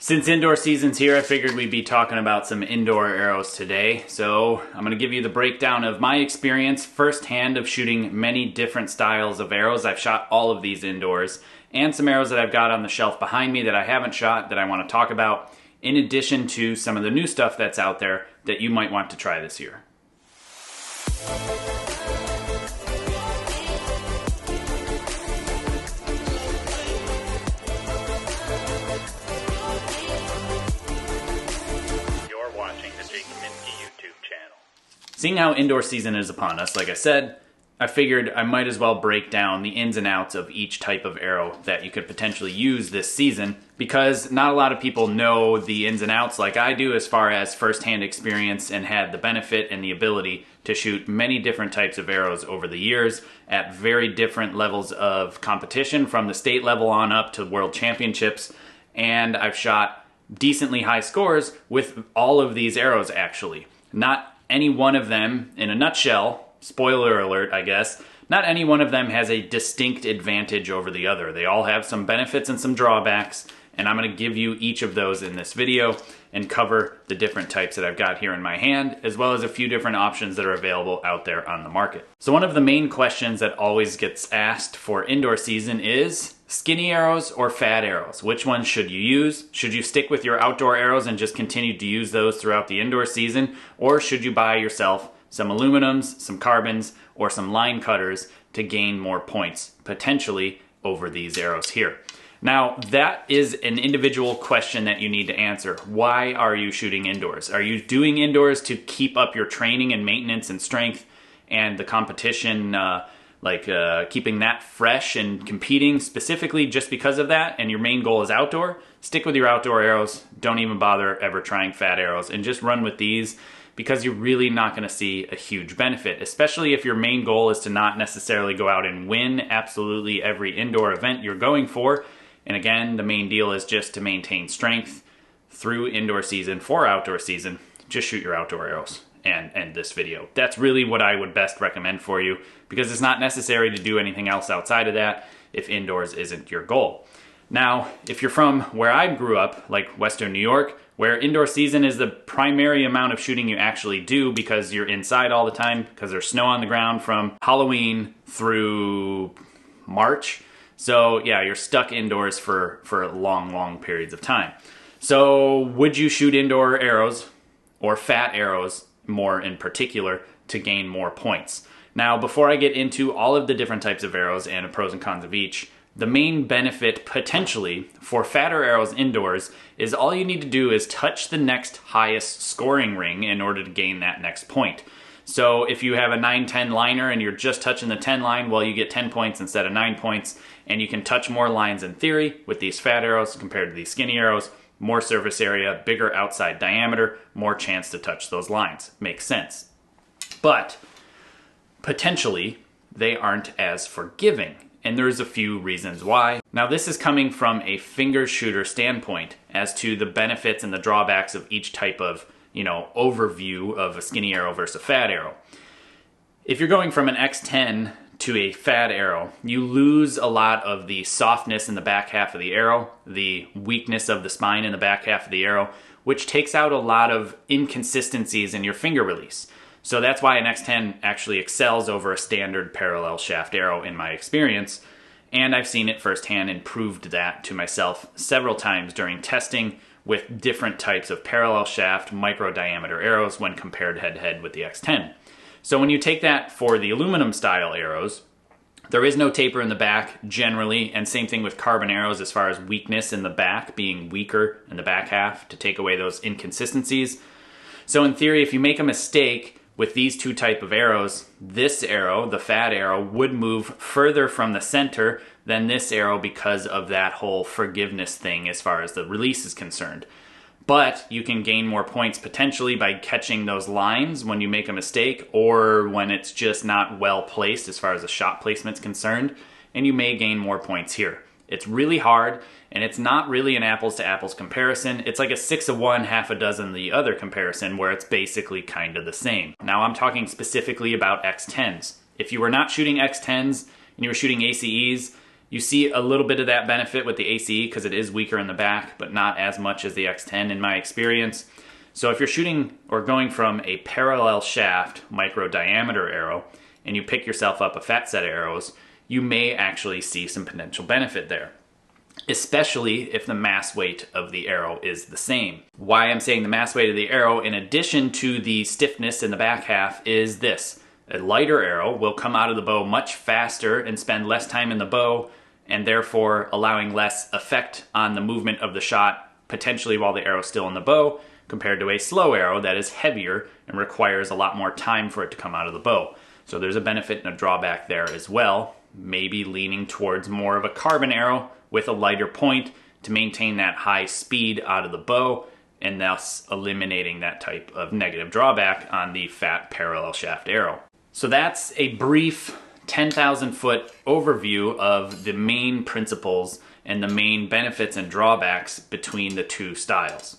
Since indoor season's here, I figured we'd be talking about some indoor arrows today. So I'm going to give you the breakdown of my experience firsthand of shooting many different styles of arrows. I've shot all of these indoors, and some arrows that I've got on the shelf behind me that I haven't shot that I want to talk about, in addition to some of the new stuff that's out there that you might want to try this year. Seeing how indoor season is upon us, like I said, I figured I might as well break down the ins and outs of each type of arrow that you could potentially use this season, because not a lot of people know the ins and outs like I do as far as firsthand experience and had the benefit and the ability to shoot many different types of arrows over the years at very different levels of competition, from the state level on up to world championships, and I've shot decently high scores with all of these arrows actually. Not any one of them, in a nutshell, spoiler alert I guess, not any one of them has a distinct advantage over the other. They all have some benefits and some drawbacks, and I'm going to give you each of those in this video and cover the different types that I've got here in my hand, as well as a few different options that are available out there on the market. So one of the main questions that always gets asked for indoor season is skinny arrows or fat arrows. Which ones should you use? Should you stick with your outdoor arrows and just continue to use those throughout the indoor season? Or should you buy yourself some aluminums, some carbons, or some line cutters to gain more points, potentially, over these arrows here? Now, that is an individual question that you need to answer. Why are you shooting indoors? Are you doing indoors to keep up your training and maintenance and strength and the competition, keeping that fresh and competing specifically just because of that, and your main goal is outdoor? Stick with your outdoor arrows. Don't even bother ever trying fat arrows, and just run with these, because you're really not going to see a huge benefit, especially if your main goal is to not necessarily go out and win absolutely every indoor event you're going for. And again, the main deal is just to maintain strength through indoor season for outdoor season. Just shoot your outdoor arrows and end this video. That's really what I would best recommend for you, because it's not necessary to do anything else outside of that if indoors isn't your goal. Now, if you're from where I grew up, like Western New York, where indoor season is the primary amount of shooting you actually do because you're inside all the time, because there's snow on the ground from Halloween through March. So yeah, you're stuck indoors for long periods of time. So would you shoot indoor arrows or fat arrows more in particular to gain more points? Now, before I get into all of the different types of arrows and the pros and cons of each, the main benefit potentially for fatter arrows indoors is all you need to do is touch the next highest scoring ring in order to gain that next point. So if you have a 9-10 liner and you're just touching the 10 line, well, you get 10 points instead of 9 points, and you can touch more lines in theory with these fat arrows compared to these skinny arrows. More surface area, bigger outside diameter, more chance to touch those lines. Makes sense. But potentially, they aren't as forgiving, and there's a few reasons why. Now, this is coming from a finger shooter standpoint as to the benefits and the drawbacks of each type of, overview of a skinny arrow versus a fat arrow. If you're going from an X10 to a fat arrow, you lose a lot of the softness in the back half of the arrow, the weakness of the spine in the back half of the arrow, which takes out a lot of inconsistencies in your finger release. So that's why an X10 actually excels over a standard parallel shaft arrow in my experience, and I've seen it firsthand and proved that to myself several times during testing with different types of parallel shaft micro diameter arrows when compared head to head with the X10. So when you take that for the aluminum style arrows, there is no taper in the back generally, and same thing with carbon arrows as far as weakness in the back, being weaker in the back half to take away those inconsistencies. So in theory, if you make a mistake with these two type of arrows, this arrow, the fat arrow, would move further from the center than this arrow because of that whole forgiveness thing as far as the release is concerned. But you can gain more points potentially by catching those lines when you make a mistake, or when it's just not well placed as far as the shot placement's concerned, and you may gain more points here. It's really hard, and it's not really an apples to apples comparison. It's like a 6 of one, half a dozen the other comparison, where it's basically kind of the same. Now I'm talking specifically about X10s. If you were not shooting X10s and you were shooting ACEs, You see a little bit of that benefit with the ACE because it is weaker in the back, but not as much as the X10 in my experience. So if you're shooting or going from a parallel shaft micro diameter arrow and you pick yourself up a fat set of arrows, you may actually see some potential benefit there, especially if the mass weight of the arrow is the same. Why I'm saying the mass weight of the arrow in addition to the stiffness in the back half is this. A lighter arrow will come out of the bow much faster and spend less time in the bow, and therefore allowing less effect on the movement of the shot, potentially while the arrow's still in the bow, compared to a slow arrow that is heavier and requires a lot more time for it to come out of the bow. So there's a benefit and a drawback there as well, maybe leaning towards more of a carbon arrow with a lighter point to maintain that high speed out of the bow, and thus eliminating that type of negative drawback on the fat parallel shaft arrow. So that's a brief 10,000 foot overview of the main principles and the main benefits and drawbacks between the two styles.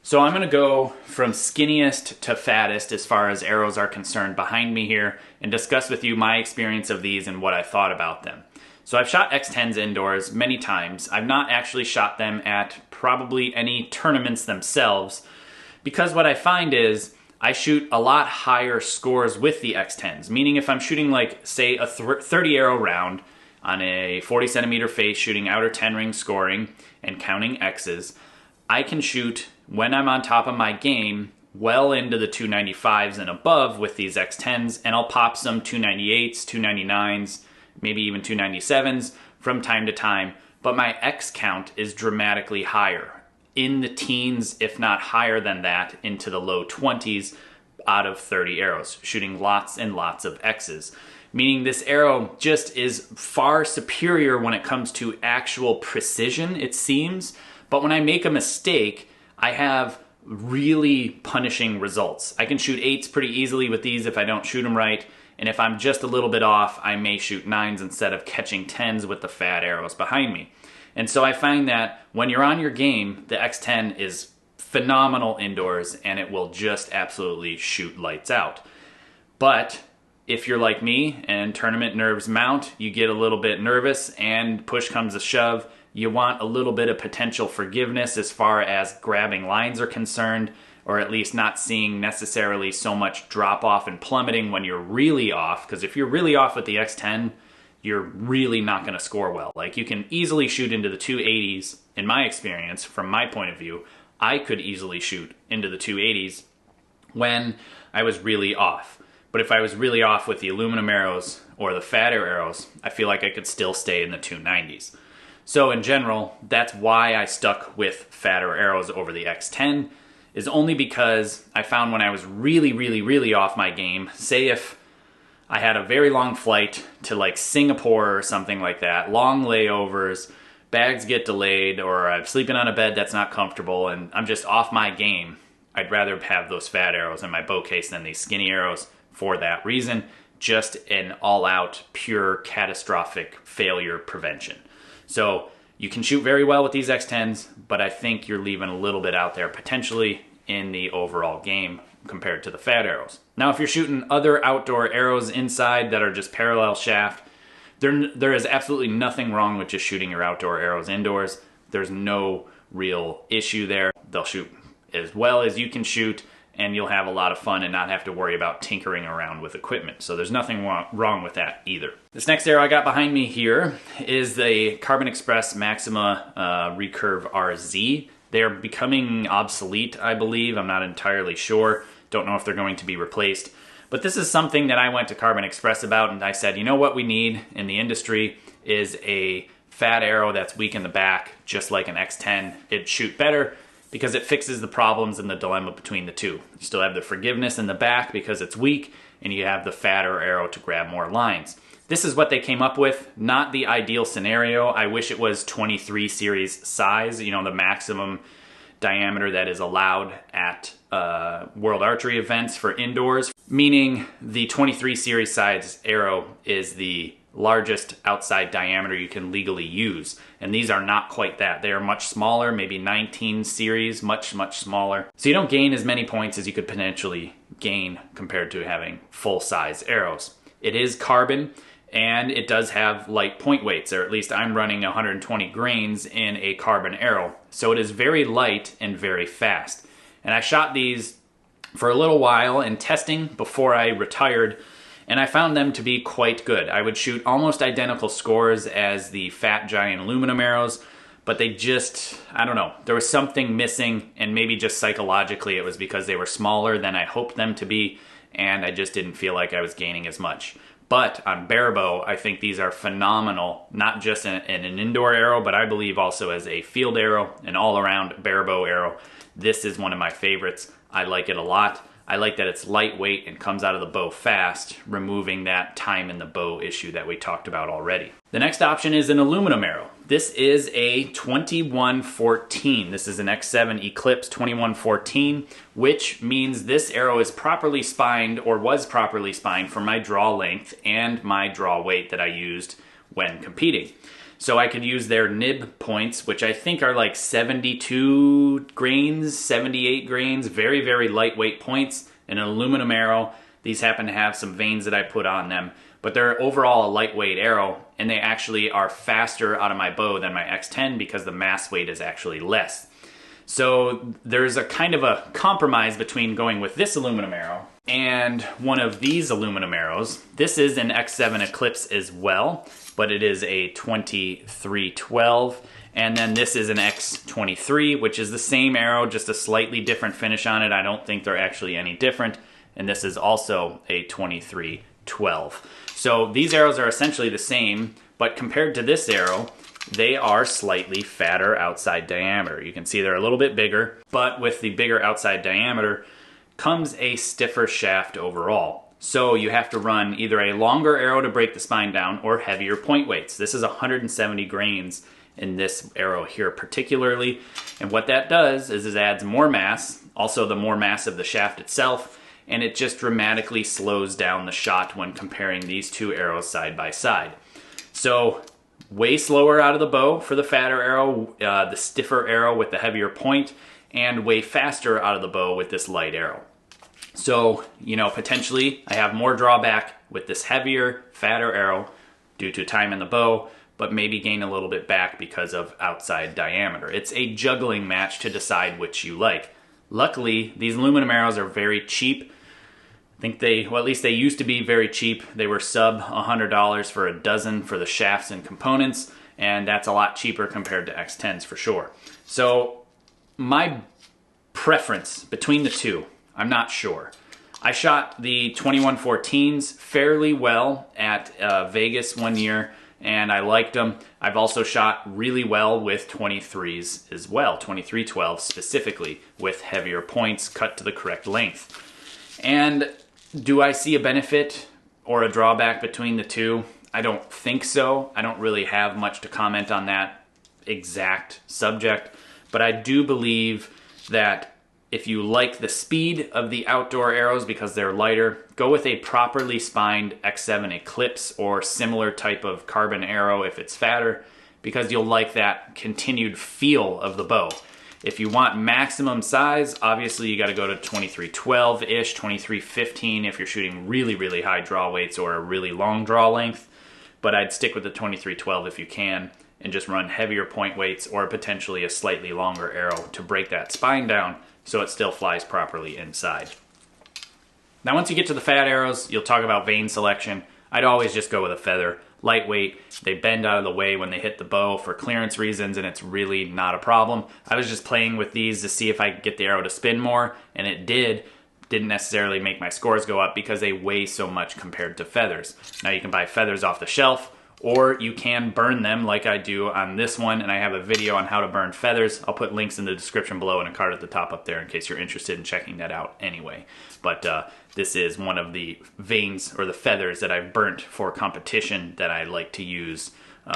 So I'm gonna go from skinniest to fattest as far as arrows are concerned behind me here and discuss with you my experience of these and what I thought about them. So I've shot X10s indoors many times. I've not actually shot them at probably any tournaments themselves, because what I find is I shoot a lot higher scores with the X10s, meaning if I'm shooting like, say, a 30 arrow round on a 40 centimeter face, shooting outer 10 ring scoring and counting X's, I can shoot, when I'm on top of my game, well into the 295s and above with these X10s, and I'll pop some 298s, 299s, maybe even 297s from time to time, but my X count is dramatically higher, in the teens, if not higher than that, into the low 20s out of 30 arrows, shooting lots and lots of X's. Meaning this arrow just is far superior when it comes to actual precision, it seems, but when I make a mistake, I have really punishing results. I can shoot 8s pretty easily with these if I don't shoot them right, and if I'm just a little bit off, I may shoot 9s instead of catching 10s with the fat arrows behind me. And so I find that when you're on your game, the X10 is phenomenal indoors and it will just absolutely shoot lights out. But if you're like me and tournament nerves mount, you get a little bit nervous and push comes to shove, you want a little bit of potential forgiveness as far as grabbing lines are concerned, or at least not seeing necessarily so much drop off and plummeting when you're really off, because if you're really off with the X10, you're really not going to score well. Like, you can easily shoot into the 280s. In my experience, from my point of view, I could easily shoot into the 280s when I was really off. But if I was really off with the aluminum arrows or the fatter arrows, I feel like I could still stay in the 290s. So in general, that's why I stuck with fatter arrows over the X10, is only because I found when I was really off my game, say if I had a very long flight to like Singapore or something like that, long layovers, bags get delayed, or I'm sleeping on a bed that's not comfortable and I'm just off my game, I'd rather have those fat arrows in my bow case than these skinny arrows for that reason. Just an all-out, pure, catastrophic failure prevention. So you can shoot very well with these X10s, but I think you're leaving a little bit out there potentially in the overall game compared to the fat arrows. Now, if you're shooting other outdoor arrows inside that are just parallel shaft, there is absolutely nothing wrong with just shooting your outdoor arrows indoors. There's no real issue there. They'll shoot as well as you can shoot, and you'll have a lot of fun and not have to worry about tinkering around with equipment. So there's nothing wrong with that either. This next arrow I got behind me here is the Carbon Express Maxima Recurve RZ. They're becoming obsolete, I believe. I'm not entirely sure. Don't know if they're going to be replaced. But this is something that I went to Carbon Express about, and I said, you know what we need in the industry is a fat arrow that's weak in the back, just like an X10. It'd shoot better because it fixes the problems and the dilemma between the two. You still have the forgiveness in the back because it's weak, and you have the fatter arrow to grab more lines. This is what they came up with. Not the ideal scenario. I wish it was 23 series size, you know, the maximum diameter that is allowed at World Archery events for indoors, meaning the 23 series size arrow is the largest outside diameter you can legally use. And these are not quite that. They are much smaller, maybe 19 series, much smaller. So you don't gain as many points as you could potentially gain compared to having full size arrows. It is carbon, and it does have light point weights, or at least I'm running 120 grains in a carbon arrow. So it is very light and very fast. And I shot these for a little while in testing before I retired, and I found them to be quite good. I would shoot almost identical scores as the Fat Giant aluminum arrows, but they just, I don't know, there was something missing, and maybe just psychologically it was because they were smaller than I hoped them to be, and I just didn't feel like I was gaining as much. But on barebow, I think these are phenomenal, not just in an indoor arrow, but I believe also as a field arrow, an all-around barebow arrow. This is one of my favorites. I like it a lot. I like that it's lightweight and comes out of the bow fast, removing that time in the bow issue that we talked about already. The next option is an aluminum arrow. This is a 2114. This is an X7 Eclipse 2114, which means this arrow is properly spined, or was properly spined, for my draw length and my draw weight that I used when competing. So I could use their nib points, which I think are like 72 grains, 78 grains, very, very lightweight points. An aluminum arrow. These happen to have some vanes that I put on them, but they're overall a lightweight arrow, and they actually are faster out of my bow than my X10 because the mass weight is actually less. So there's a kind of a compromise between going with this aluminum arrow and one of these aluminum arrows. This is an X7 Eclipse as well, but it is a 2312. And then this is an X23, which is the same arrow, just a slightly different finish on it. I don't think they're actually any different. And this is also a 2312. So these arrows are essentially the same, but compared to this arrow, they are slightly fatter outside diameter. You can see they're a little bit bigger, but with the bigger outside diameter comes a stiffer shaft overall. So you have to run either a longer arrow to break the spine down or heavier point weights. This is 170 grains in this arrow here particularly. And what that does is it adds more mass, also the more mass of the shaft itself, and it just dramatically slows down the shot when comparing these two arrows side by side. So way slower out of the bow for the fatter arrow, the stiffer arrow with the heavier point, and way faster out of the bow with this light arrow. So, you know, potentially I have more drawback with this heavier, fatter arrow due to time in the bow, but maybe gain a little bit back because of outside diameter. It's a juggling match to decide which you like. Luckily, these aluminum arrows are very cheap. I think well, at least they used to be very cheap. They were sub $100 for a dozen for the shafts and components, and that's a lot cheaper compared to X10s for sure. So my preference between the two, I'm not sure. I shot the 2114s fairly well at Vegas one year, and I liked them. I've also shot really well with 23s as well, 2312 specifically, with heavier points cut to the correct length. And do I see a benefit or a drawback between the two? I don't think so. I don't really have much to comment on that exact subject, but I do believe that if you like the speed of the outdoor arrows because they're lighter, go with a properly spined X7 Eclipse or similar type of carbon arrow if it's fatter, because you'll like that continued feel of the bow. If you want maximum size, obviously you got to go to 2312-ish, 2315 if you're shooting really, really high draw weights or a really long draw length. But I'd stick with the 2312 if you can, and just run heavier point weights or potentially a slightly longer arrow to break that spine down so it still flies properly inside. Now once you get to the fat arrows, you'll talk about vane selection. I'd always just go with a feather. Lightweight, they bend out of the way when they hit the bow for clearance reasons, and it's really not a problem. I was just playing with these to see if I could get the arrow to spin more, and it did. Didn't necessarily make my scores go up because they weigh so much compared to feathers. Now you can buy feathers off the shelf, or you can burn them like I do on this one, and I have a video on how to burn feathers. I'll put links in the description below and a card at the top up there in case you're interested in checking that out anyway. But this is one of the vanes or the feathers that I've burnt for competition that I like to use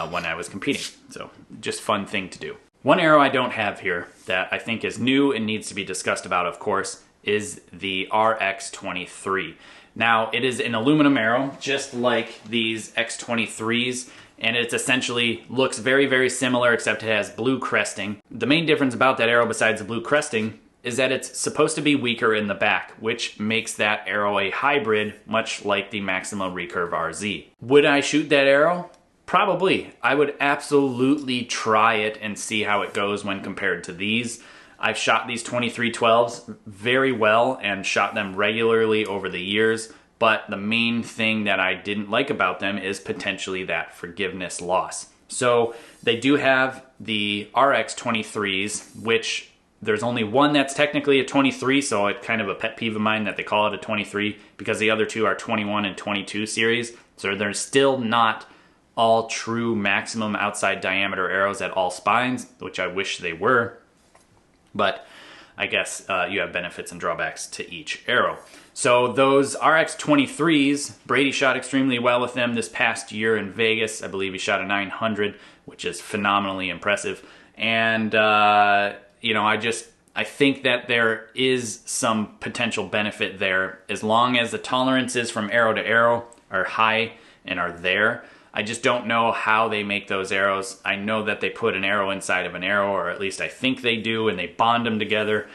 when I was competing. So just fun thing to do. One arrow I don't have here that I think is new and needs to be discussed about, of course, is the RX23. Now, it is an aluminum arrow, just like these X23s, and it essentially looks very, very similar, except it has blue cresting. The main difference about that arrow, besides the blue cresting, is that it's supposed to be weaker in the back, which makes that arrow a hybrid, much like the Maxima Recurve RZ. Would I shoot that arrow? Probably. I would absolutely try it and see how it goes when compared to these. I've shot these 2312s very well and shot them regularly over the years, but the main thing that I didn't like about them is potentially that forgiveness loss. So they do have the RX23s, which there's only one that's technically a 23, so it's kind of a pet peeve of mine that they call it a 23 because the other two are 21 and 22 series. So they're still not all true maximum outside diameter arrows at all spines, which I wish they were. But I guess you have benefits and drawbacks to each arrow. So those RX23s, Brady shot extremely well with them this past year in Vegas. I believe he shot a 900, which is phenomenally impressive. And you know, I think that there is some potential benefit there as long as the tolerances from arrow to arrow are high and are there. I just don't know how they make those arrows. I know that they put an arrow inside of an arrow, or at least I think they do, and they bond them together.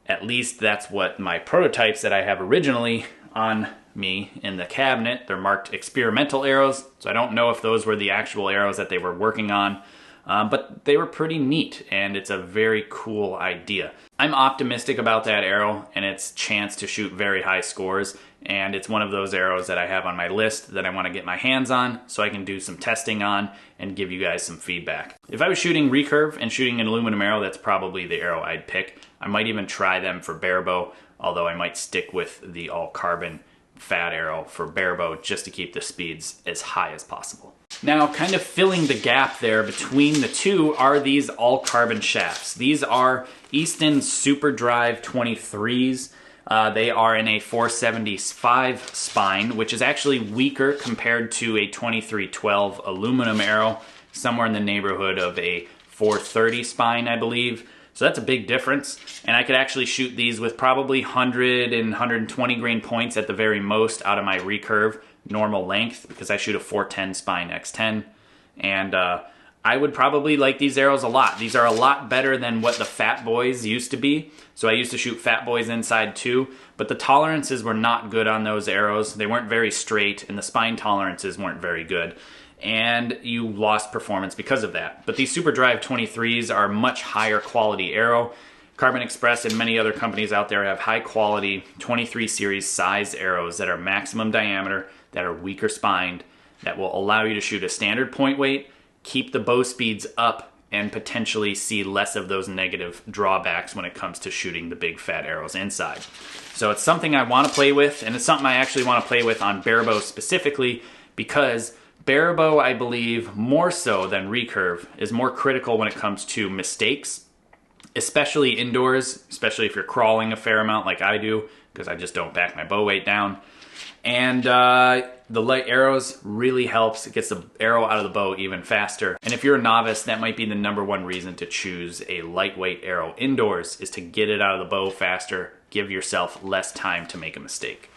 At least that's what my prototypes that I have originally on me in the cabinet, they're marked experimental arrows, so I don't know if those were the actual arrows that they were working on. But they were pretty neat, and it's a very cool idea. I'm optimistic about that arrow and its chance to shoot very high scores, and it's one of those arrows that I have on my list that I want to get my hands on so I can do some testing on and give you guys some feedback. If I was shooting recurve and shooting an aluminum arrow, that's probably the arrow I'd pick. I might even try them for barebow, although I might stick with the all carbon fat arrow for barebow just to keep the speeds as high as possible. Now, kind of filling the gap there between the two are these all carbon shafts. These are Easton Super Drive 23s. They are in a 475 spine, which is actually weaker compared to a 2312 aluminum arrow, somewhere in the neighborhood of a 430 spine, I believe. So that's a big difference. And I could actually shoot these with probably 100 and 120 grain points at the very most out of my recurve normal length, because I shoot a 410 spine X10. And I would probably like these arrows a lot. These are a lot better than what the Fat Boys used to be. So I used to shoot Fat Boys inside too, but the tolerances were not good on those arrows. They weren't very straight, and the spine tolerances weren't very good. And you lost performance because of that. But these Super Drive 23s are much higher quality arrow. Carbon Express and many other companies out there have high quality 23 series size arrows that are maximum diameter, that are weaker spined, that will allow you to shoot a standard point weight, keep the bow speeds up, and potentially see less of those negative drawbacks when it comes to shooting the big fat arrows inside. So it's something I want to play with, and it's something I actually want to play with on barebow specifically, because barebow, I believe, more so than recurve, is more critical when it comes to mistakes, especially indoors, especially if you're crawling a fair amount like I do, because I just don't back my bow weight down. And the light arrows really helps. It gets the arrow out of the bow even faster. And if you're a novice, that might be the #1 reason to choose a lightweight arrow indoors, is to get it out of the bow faster, give yourself less time to make a mistake.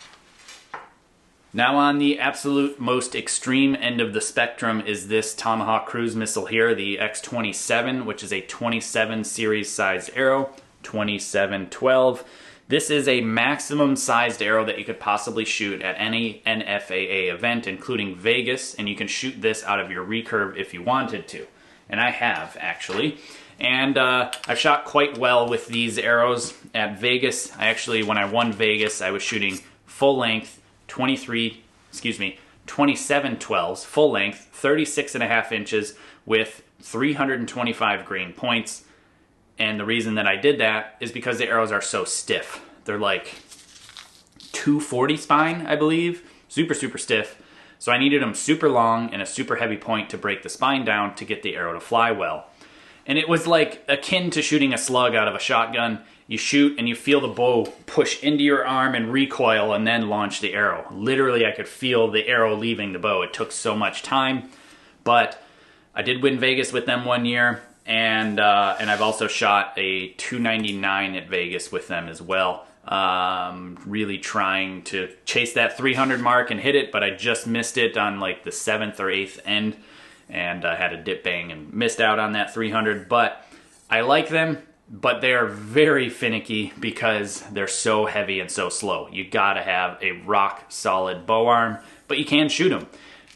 Now on the absolute most extreme end of the spectrum is this Tomahawk cruise missile here, the X27, which is a 27 series sized arrow, 2712. This is a maximum sized arrow that you could possibly shoot at any NFAA event, including Vegas, and you can shoot this out of your recurve if you wanted to. And I have, actually. And I've shot quite well with these arrows at Vegas. When I won Vegas, I was shooting full length 2712s, full length, 36.5 inches with 325 grain points. And the reason that I did that is because the arrows are so stiff. They're like 240 spine, I believe. Super, super stiff. So I needed them super long and a super heavy point to break the spine down to get the arrow to fly well. And it was like akin to shooting a slug out of a shotgun. You shoot and you feel the bow push into your arm and recoil and then launch the arrow. Literally, I could feel the arrow leaving the bow. It took so much time. But I did win Vegas with them one year. And I've also shot a 299 at Vegas with them as well. Really trying to chase that 300 mark and hit it, but I just missed it on like the 7th or 8th end, and I had a dip bang and missed out on that 300. But I like them. but they are very finicky because they're so heavy and so slow. You gotta have a rock solid bow arm, but you can shoot them.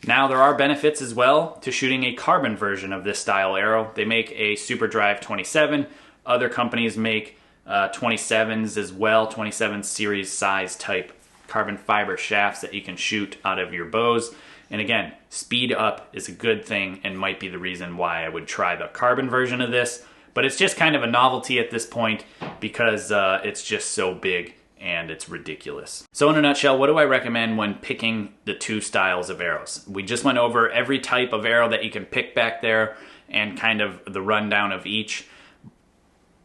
Now there are benefits as well to shooting a carbon version of this style arrow. They make a Super Drive 27. Other companies make 27s as well, 27 series size type carbon fiber shafts that you can shoot out of your bows. And again, speed up is a good thing and might be the reason why I would try the carbon version of this. But it's just kind of a novelty at this point because it's just so big and it's ridiculous. So in a nutshell, what do I recommend when picking the two styles of arrows? We just went over every type of arrow that you can pick back there and kind of the rundown of each.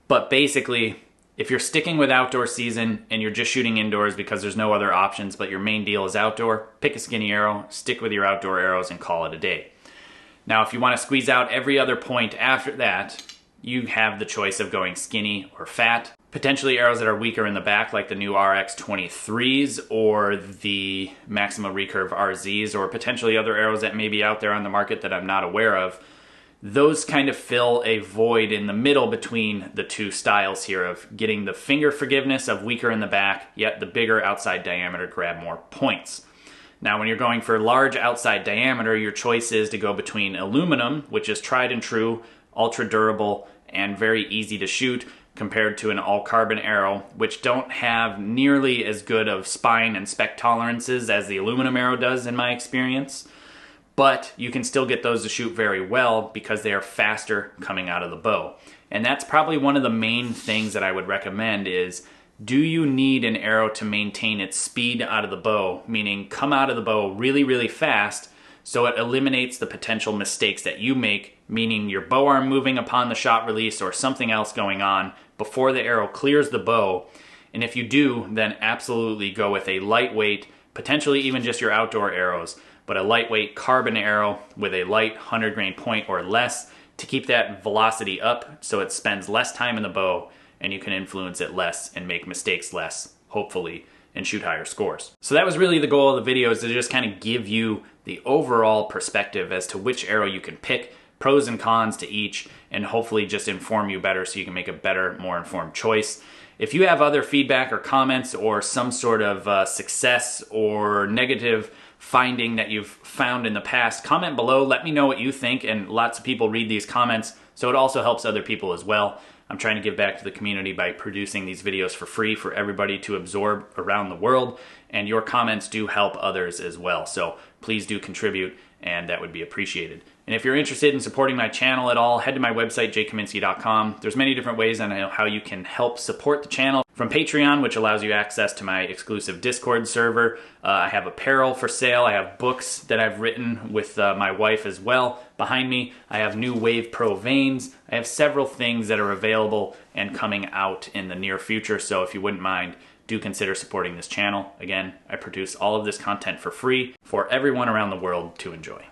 But basically, if you're sticking with outdoor season and you're just shooting indoors because there's no other options, but your main deal is outdoor, pick a skinny arrow, stick with your outdoor arrows and call it a day. Now, if you want to squeeze out every other point after that, you have the choice of going skinny or fat. Potentially arrows that are weaker in the back, like the new RX23s or the Maxima Recurve RZs, or potentially other arrows that may be out there on the market that I'm not aware of. Those kind of fill a void in the middle between the two styles here of getting the finger forgiveness of weaker in the back, yet the bigger outside diameter grab more points. Now, when you're going for large outside diameter, your choice is to go between aluminum, which is tried and true, ultra durable, and very easy to shoot, compared to an all-carbon arrow, which don't have nearly as good of spine and spec tolerances as the aluminum arrow does in my experience. But you can still get those to shoot very well because they are faster coming out of the bow. And that's probably one of the main things that I would recommend is, do you need an arrow to maintain its speed out of the bow, meaning come out of the bow really, really fast, so it eliminates the potential mistakes that you make, meaning your bow arm moving upon the shot release or something else going on before the arrow clears the bow. And if you do, then absolutely go with a lightweight, potentially even just your outdoor arrows, but a lightweight carbon arrow with a light 100 grain point or less to keep that velocity up so it spends less time in the bow and you can influence it less and make mistakes less, hopefully, and shoot higher scores. So that was really the goal of the video, is to just kind of give you the overall perspective as to which arrow you can pick, pros and cons to each, and hopefully just inform you better so you can make a better, more informed choice. If you have other feedback or comments or some sort of success or negative finding that you've found in the past, comment below, let me know what you think, and lots of people read these comments, so it also helps other people as well. I'm trying to give back to the community by producing these videos for free for everybody to absorb around the world, and your comments do help others as well. So please do contribute, and that would be appreciated. And if you're interested in supporting my channel at all, head to my website, jkaminski.com. There's many different ways on how you can help support the channel. From Patreon, which allows you access to my exclusive Discord server. I have apparel for sale. I have books that I've written with my wife as well. Behind me, I have new Wave Pro vanes. I have several things that are available and coming out in the near future. So if you wouldn't mind, do consider supporting this channel. Again, I produce all of this content for free for everyone around the world to enjoy.